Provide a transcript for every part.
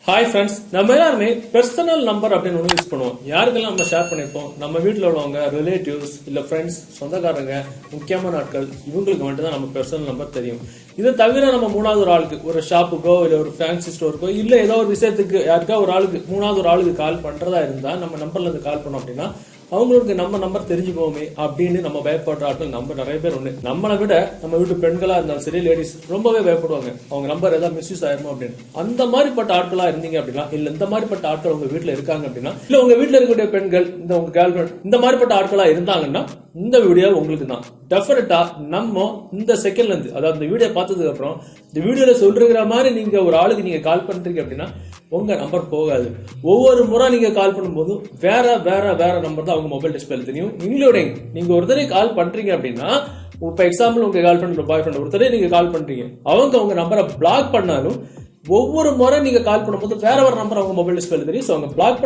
Hi friends, நம்ம எல்லாருமே personal number அப்படின்னு ஒன்று யூஸ் பண்ணுவோம். யாருக்கெல்லாம் நம்ம ஷேர் பண்ணியிருப்போம், நம்ம வீட்டில் உள்ளவங்க, ரிலேட்டிவ்ஸ், இல்லை ஃப்ரெண்ட்ஸ், சொந்தக்காரங்க, முக்கியமான ஆட்கள், இவங்களுக்கு மட்டும் தான் நம்ம பர்சனல் நம்பர் தெரியும். இதை தவிர நம்ம மூணாவது ஒரு ஆளுக்கு, ஒரு ஷாப்புக்கோ இல்லை ஒரு ஃபேன்சி ஸ்டோருக்கோ இல்லை ஏதோ ஒரு விஷயத்துக்கு யாருக்கா ஒரு ஆளுக்கு, மூணாவது ஒரு ஆளுக்கு கால் பண்ணுறதா இருந்தால் நம்ம நம்பர்ல இருந்து கால் பண்ணோம் அப்படின்னா அவங்களுக்கு நம்ம நம்பர் தெரிஞ்சு போவோமே அப்படின்னு நம்ம பயப்படுற ஆட்கள் நம்ம நிறைய பேர் ஒண்ணு. நம்மளை விட நம்ம வீட்டு பெண்களா இருந்தாலும் சரி, லேடிஸ் ரொம்பவே பயப்படுவாங்க, அவங்க நம்பர் ஏதாவது மிஸ்யூஸ் ஆயிருமோ அப்படின்னு. அந்த மாதிரிப்பட்ட ஆட்களா இருந்தீங்க அப்படின்னா, இல்ல இந்த மாதிரிப்பட்ட ஆட்கள் உங்க வீட்டுல இருக்காங்க அப்படின்னா, இல்ல உங்க வீட்டுல இருக்கக்கூடிய பெண்கள், இந்த உங்க கேர்ள் ஃபிரெண்ட் இந்த மாதிரிப்பட்ட ஆட்களா இருந்தாங்கன்னா இந்த வீடியோ உங்களுக்கு தான். டெஃபினட்டா நம்ம இந்த செகண்ட்ல இருந்து, அதாவது இந்த வீடியோ பார்த்ததுக்கு அப்புறம் இந்த வீடியோல சொல்ற மாதிரி நீங்க ஒரு ஆளுக்கு நீங்க கால் பண்றீங்க அப்படின்னா உங்க நம்பர் போகாது. ஒவ்வொரு முறை நீங்க கால் பண்ணும்போது வேற வேற வேற நம்பர் தான் அவங்க மொபைல் டிஸ்பிளே தெரியும். இன்க்ளூடிங் நீங்க ஒருத்தரை கால் பண்றீங்க அப்படின்னா, இப்ப எக்ஸாம்பிள் உங்க கேர்ள் ஃபிரெண்ட், பாய் ஃபிரெண்ட் ஒருத்தரே நீங்க கால் பண்றீங்க, அவங்க உங்க நம்பரை பிளாக் பண்ணாலும் ஒவ்வொரு முறை நீங்க கால் பண்ணும்போது வேற ஒரு நம்பர் அவங்க மொபைல் டிஸ்பிளே தெரியும். சோ அவங்க பிளாக்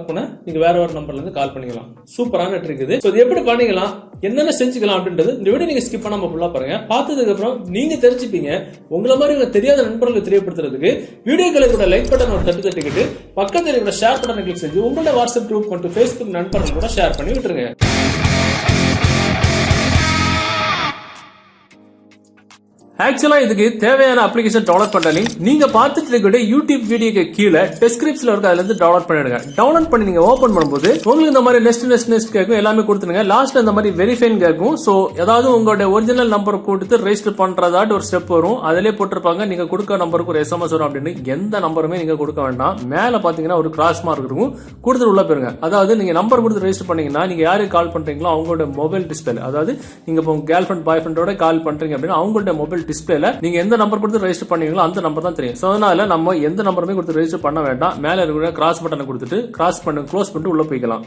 பண்ண நீங்க வேற ஒரு நம்பர்ல இருந்து கால் பண்ணிக்கலாம். சூப்பரான ட்ரிக் இது. சோ இது எப்படி பண்ணிக்கலாம், என்னென்ன செஞ்சுக்கலாம் அப்படின்றது இந்த வீடியோ நீங்க ஸ்கிப் பண்ணாம ஃபுல்லா பாருங்க. பார்த்ததுக்கு அப்புறம் நீங்க தெரிஞ்சுப்பீங்க. உங்களை மாதிரி உங்க தெரியாத நண்பர்களுக்கு தெரியப்படுத்துறதுக்கு வீடியோக்களை கூட லைக் பட்டன் ஒரு தட்டிக்கிட்டு பக்கத்தில் இருக்கிற ஷேர் பட்டனை கிளிக் செஞ்சு உங்களோட வாட்ஸ்அப் குரூப் மற்றும் ஃபேஸ்புக் நண்பர்கள் கூட ஷேர் பண்ணி விட்டுருங்க. ஆக்சுவலா இதுக்கு தேவையான அப்ளிகேஷன் டவுன்லோட் பண்ண லிங்க் நீங்க பார்த்துட்டு இருக்க யூடியூப் வீடியோக்கு கீழே டிஸ்கிரிப்ஷன்ல இருக்க, அதுல இருந்து டவுன்லோட் பண்ணிடுங்க. டவுன்லோட் பண்ணி நீங்க ஓபன் பண்ணும்போது உங்களுக்கு இந்த மாதிரி நெக்ஸ்ட் கேட்கும், எல்லாமே கொடுத்துருங்க. லாஸ்ட்ல இந்த மாதிரி வெரிஃபைன் கேட்கும். சோ ஏதாவது உங்களோட ஒரிஜினல் நம்பர் கொடுத்து ரெஜிஸ்டர் பண்றதாட்டு ஒரு ஸ்டெப் வரும். அதிலே போட்டிருப்பாங்க நீங்க கொடுக்க நம்பருக்கு ஒரு SMS வரும் அப்படின்னு. எந்த நம்பருமே நீங்க கொடுக்க வேண்டாம். மேல பாத்தீங்கன்னா ஒரு கிராஸ் மார்க் இருக்கும், கொடுத்துட்டு உள்ள போயிருங்க. அதாவது நீங்க நம்பர் கொடுத்து ரெஜிஸ்டர் பண்ணீங்கன்னா நீங்க யாருக்கு கால் பண்றீங்களோ அவங்களோட மொபைல் டிஸ்பிளே, அதாவது நீங்க இப்போ கேர்ள் ஃபிரெண்ட் பாய் ஃபிரெண்டோட கால் பண்றீங்க அப்படின்னா அவங்களோட மொபைல் டிஸ்பிளேல நீங்க எந்த நம்பர் கொடுத்து ரெஜிஸ்டர் பண்ணீங்களோ அந்த நம்பர் தான் தெரியும். சோ அதனால நம்ம எந்த நம்பருமே கொடுத்து ரெஜிஸ்டர் பண்ண வேண்டாம். மேல இருக்கிற கிராஸ் பட்டனை கொடுத்துட்டு க்ளோஸ் பண்ணிட்டு உள்ள போய்க்கலாம்.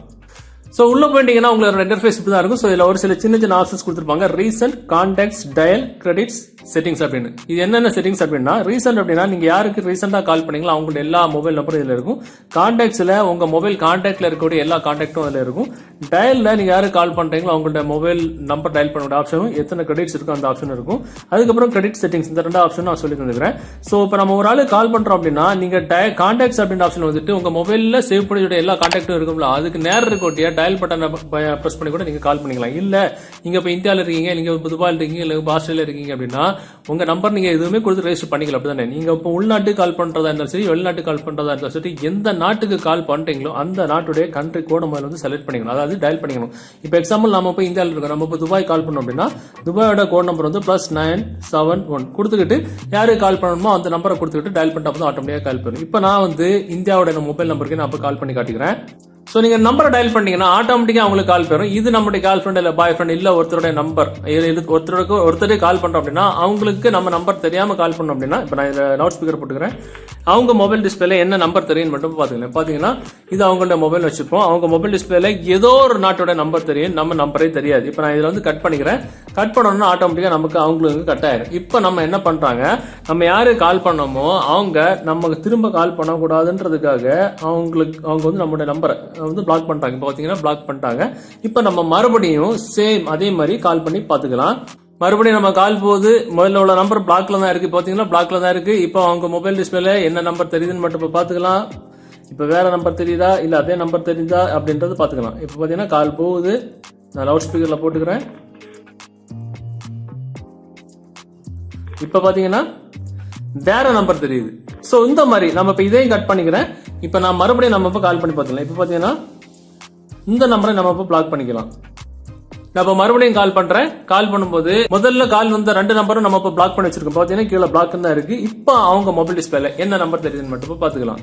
சோ உள்ள போயிட்டீங்கன்னா உங்களுக்கு இன்டர்ஃபேஸ் இப்படி தான் இருக்கும். சோ இதுல ஒரு சில சின்ன ஆப்ஷன்ஸ் கொடுத்திருப்பாங்க. Recent, contacts, dial, credits, settings அப்படின்னு. இது என்னென்ன செட்டிங்ஸ் அப்படின்னா, ரீசன்ட் அப்படின்னா நீங்க யாருக்கு ரீசெண்டா கால் பண்ணீங்களோ அவங்களோட எல்லா மொபைல் நம்பரும் இதுல இருக்கும். கான்டாக்ட்ஸ்ல உங்க மொபைல் கான்டாக்ட்ல இருக்கக்கூடிய எல்லா கான்டாக்டும் அதுல இருக்கும். டயல்ல நீங்க யாருக்கு கால் பண்றீங்களோ அவங்களோட மொபைல் நம்பர் டயல் பண்ண ஆப்ஷனும், எத்தனை கிரெடிட்ஸ் இருக்கும் அந்த ஆப்ஷன் இருக்கும். அதுக்கப்புறம் கிரெடிட் செட்டிங்ஸ், இந்த ரெண்டு ஆப்ஷன் நான் சொல்லி தந்துக்கிறேன். சோ இப்போ நம்ம ஒரு ஆளு கால் பண்றோம் அப்படின்னா நீங்க கான்டாக்ட்ஸ் அப்படின்ற ஆப்ஷன் வந்துட்டு உங்க மொபைல்ல சேவ் பண்ணி எல்லா கான்டாக்டும் இருக்கும்ல, அதுக்கு நேரம் இருக்கக்கூடிய டயல் பட்டனை பிரஸ் பண்ணி கூட நீங்க கால் பண்ணிக்கலாம். இல்ல நீங்க இப்ப இந்தியாவில் இருக்கீங்க, நீங்க துபாயில் இருக்கீங்க, இல்ல ஆஸ்திரேலியா இருக்கீங்க அப்படின்னா உங்க நம்பர் நீங்க எதுவுமே கொடுத்து ரெஜிஸ்டர் பண்ணிக்கலாம். அப்படிதானே? நீங்க இப்போ உள்நாட்டு கால் பண்றதா இருந்தாலும் சரி, வெளிநாட்டு கால் பண்றதா இருந்தாலும் சரி, எந்த நாட்டுக்கு கால் பண்றீங்களோ அந்த நாட்டுடைய கண்ட்ரி கோட் முதல்ல வந்து செலக்ட் பண்ணிக்கணும், அதாவது டயல் பண்ணிக்கணும். இப்போ எக்ஸாம்பிள் நம்ம இப்போ இந்தியாவில் இருக்கோம், நம்ம இப்போ துபாய் கால் பண்ணோம் அப்படின்னா துபாயோட கோட் நம்பர் வந்து +971 கொடுத்துக்கிட்டு யாருக்கு கால் பண்ணணுமோ அந்த நம்பரை கொடுத்துக்கிட்டு டயல் பண்ணிட்டு ஆட்டோமேட்டிக்கா கால் பண்ணும். இப்போ நான் வந்து இந்தியாவோட மொபைல் நம்பருக்கு நான் கால் பண்ணி காட்டிக்கிறேன். சோ நீங்க நம்பரை டயல் பண்ணீங்கன்னா ஆட்டோமேட்டிக்கா அவங்களுக்கு கால் பெறும். இது நம்மளுடைய கேர்ள் ஃபிரெண்ட் இல்ல பாய் ஃபிரெண்ட் இல்ல ஒருத்தருடைய நம்பர், ஒருத்தரே கால் பண்றோம் அப்படின்னா அவங்களுக்கு நம்ம நம்பர் தெரியாம கால் பண்ணோம் அப்படின்னா, இப்ப நான் இதுல லவுட் ஸ்பீக்கர் போட்டுக்கிறேன், அவங்க மொபைல் டிஸ்பிளேல என்ன நம்பர் தெரியும் மட்டும் பாத்தீங்கன்னா இது அவங்களோட மொபைல் வச்சிருப்போம். அவங்க மொபைல் டிஸ்பிளேல ஏதோ ஒரு நாட்டோட நம்பர் தெரியும், நம்ம நம்பரே தெரியாது. இப்ப நான் இதுல வந்து கட் பண்ணிக்கிறேன். கட் பண்ணோம்னா ஆட்டோமேட்டிக்கா நமக்கு அவங்களுக்கு கட் ஆயிரும். இப்ப நம்ம என்ன பண்றாங்க, நம்ம யாரு கால் பண்ணோமோ அவங்க நமக்கு திரும்ப கால் பண்ணக்கூடாதுன்றதுக்காக அவங்க வந்து நம்மளோட நம்பரை வந்து பிளாக் பண்றாங்க. இப்ப பாத்தீங்கன்னா பிளாக் பண்ணிட்டாங்க. இப்ப நம்ம மறுபடியும் சேம் அதே மாதிரி கால் பண்ணி பாத்துக்கலாம். மறுபடியும் நம்ம கால் போது முதல்ல உள்ள நம்பர் பிளாக்ல தான் இருக்கு, பாத்தீங்கன்னா பிளாக்ல தான் இருக்கு. இப்போ அவங்க மொபைல் டிஸ்பிளேல என்ன நம்பர் தெரியுதுன்னு மட்டும் பாத்துக்கலாம். இப்ப வேற நம்பர் தெரியுதா இல்ல அதே நம்பர் தெரியுதா அப்படின்றது பாத்துக்கலாம். இப்ப பாத்தீங்கன்னா கால் போகுது, நான் லவுட் ஸ்பீக்கர்ல போட்டுக்கிறேன். இப்ப பாத்தீங்கன்னா வேற நம்பர் தெரியுது. சோ இந்த மாதிரி நம்ம இப்ப இதையும் கட் பண்ணிக்கிறேன். இப்ப நான் மறுபடியும் நம்ம கால் பண்ணி பார்த்துக்கலாம். இப்ப பாத்தீங்கன்னா இந்த நம்பரை நம்ம பிளாக் பண்ணிக்கலாம். நான் மறுபடியும் கால் பண்றேன். கால் பண்ணும்போது முதல்ல கால் வந்த ரெண்டு நம்பரும் நம்ம பிளாக் பண்ணி வச்சிருக்கோம். பாத்தீங்கன்னா கீழே பிளாக் தான் இருக்கு. இப்ப அவங்க மொபைல் டிஸ்பிளேல என்ன நம்பர் தெரியுதுன்னு மட்டும் பாத்துக்கலாம்.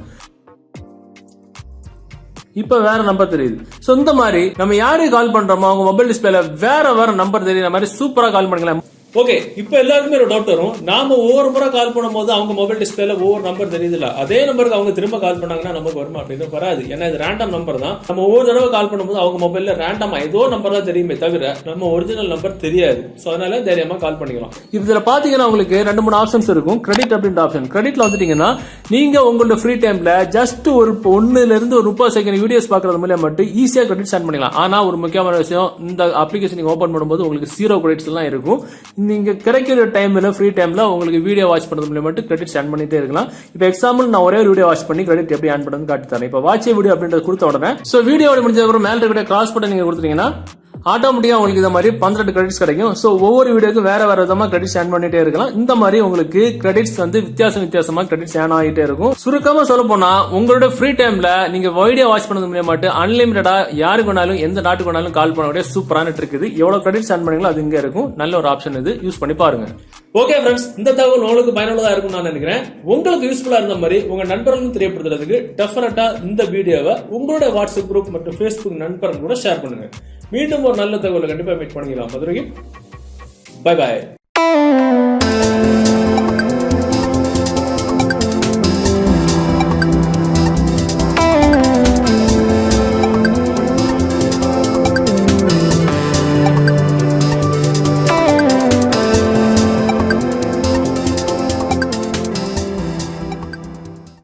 இப்ப வேற நம்பர் தெரியுது. சோ இந்த மாதிரி நம்ம யாருக்கு கால் பண்றோமோ அவங்க மொபைல் டிஸ்பிளேல வேற நம்பர் தெரியுற மாதிரி சூப்பரா கால் பண்ணிக்கலாம். ஓகே, இப்ப எல்லாருக்குமே ஒரு டவுட் வரும், நாம ஒவ்வொரு முறை கால் பண்ணும்போது அவங்க மொபைல் டிஸ்பிளேல ஒவ்வொரு நம்பர் தெரியுதுல, அதே நம்பருக்கு அவங்க திரும்ப கால் பண்ணாங்கன்னா நமக்கு வருமா அப்படின்னு வராது. ஏன்னா இது ரேண்டம் நம்பர் தான். நம்ம ஒவ்வொரு தடவை கால் பண்ணும்போது அவங்க மொபைல்ல ரேண்டமா ஏதோ நம்பர் தான் தெரியுமே தவிர நம்ம ஒரிஜினல் நம்பர் தெரியாது. சோ அதனால தைரியமா கால் பண்ணிக்கலாம். இதுல பாத்தீங்கன்னா உங்களுக்கு 2-3 ஆப்ஷன்ஸ் இருக்கும். கிரெடிட் அப்படின்ற ஆப்ஷன். கிரெடிட்ல வந்துட்டீங்கன்னா நீங்க உங்களோட ஃப்ரீ டைம்ல ஜஸ்ட் ஒரு 1 இருந்து ஒரு 30 செகண்ட் வீடியோஸ் பாக்குறது மூலமா மட்டும் ஈஸியா கிரெடிட் ஸ்டார்ட் பண்ணிக்கலாம். ஆனா ஒரு முக்கியமான விஷயம், இந்த அப்ளிகேஷன் நீங்க ஓபன் பண்ணும்போது உங்களுக்கு 0 கிரெடிட்ஸ் எல்லாம் இருக்கும். நீங்க கிடைக்கிற டைம்ல ஃப்ரீ டைம்ல உங்களுக்கு வீடியோ வாட்ச் பண்றது மூலமா மட்டும் கிரெடிட் ஆன் பண்ணிட்டே இருக்கலாம். இப்போ எக்ஸாம்பிள் நான் ஒரே ஒரு வீடியோ வாட்ச் பண்ணி கிரெடிட் எப்படி ஆன் பண்றதுன்னு காட்டி தரேன். இப்போ வாட்ச் வீடியோ அப்படின்றது கொடுத்த உடனே சோ வீடியோ முடிஞ்ச அப்புறம் மேல இருக்கிற கிராஸ் பட்டன் நீங்க கொடுத்தீங்கன்னா ஆட்டோமேட்டிக்கா உங்களுக்கு இந்த மாதிரி 12 கிரெடிட்ஸ் கிடைக்கும். சோ ஒவ்வொரு வீடியோக்கும் வேற வேற விதமா கிரெடிட்ஸ் ஆன் பண்ணிட்டே இருக்கலாம். இந்த மாதிரி உங்களுக்கு கிரெடிட்ஸ் வந்து வித்தியாசமா கிரெடிட்ஸ் ஆன் ஆகிட்டே இருக்கும். சுருக்கமா சொல்ல போனா உங்களோட ஃப்ரீ டைம்ல நீங்க வீடியோ வாட்ச் பண்ணது மூலமா அன்லிமிட்டடா யாருக்கு வேணாலும் எந்த நாட்டுக்கு வேணாலும் கால் பண்ணக்கூடிய சூப்பரான ட்ரிக் இது. எவ்வளவு கிரெடிட்ஸ் ஆன் பண்ணீங்களோ அது இங்க இருக்கும். நல்ல ஒரு ஆப்ஷன் இது, யூஸ் பண்ணி பாருங்க. ஓகே ஃப்ரெண்ட்ஸ், இந்த தகவல் உங்களுக்கு பயனுள்ளதா இருக்கும் நான் நினைக்கிறேன். உங்களுக்கு யூஸ்ஃபுல்லா இருந்த மாதிரி உங்க நண்பர்களுக்கும் தெரியப்படுத்துறதுக்கு டெஃபினட்டா இந்த வீடியோவை உங்களுடைய வாட்ஸ்அப் குரூப் மற்றும் ஃபேஸ்புக் நண்பர்கள் கூட ஷேர் பண்ணுங்க. மீண்டும் ஒரு நல்ல தகவலை கண்டிப்பா மீட் பண்ணிக்கலாம். மதுரைக்கு பை பாய்.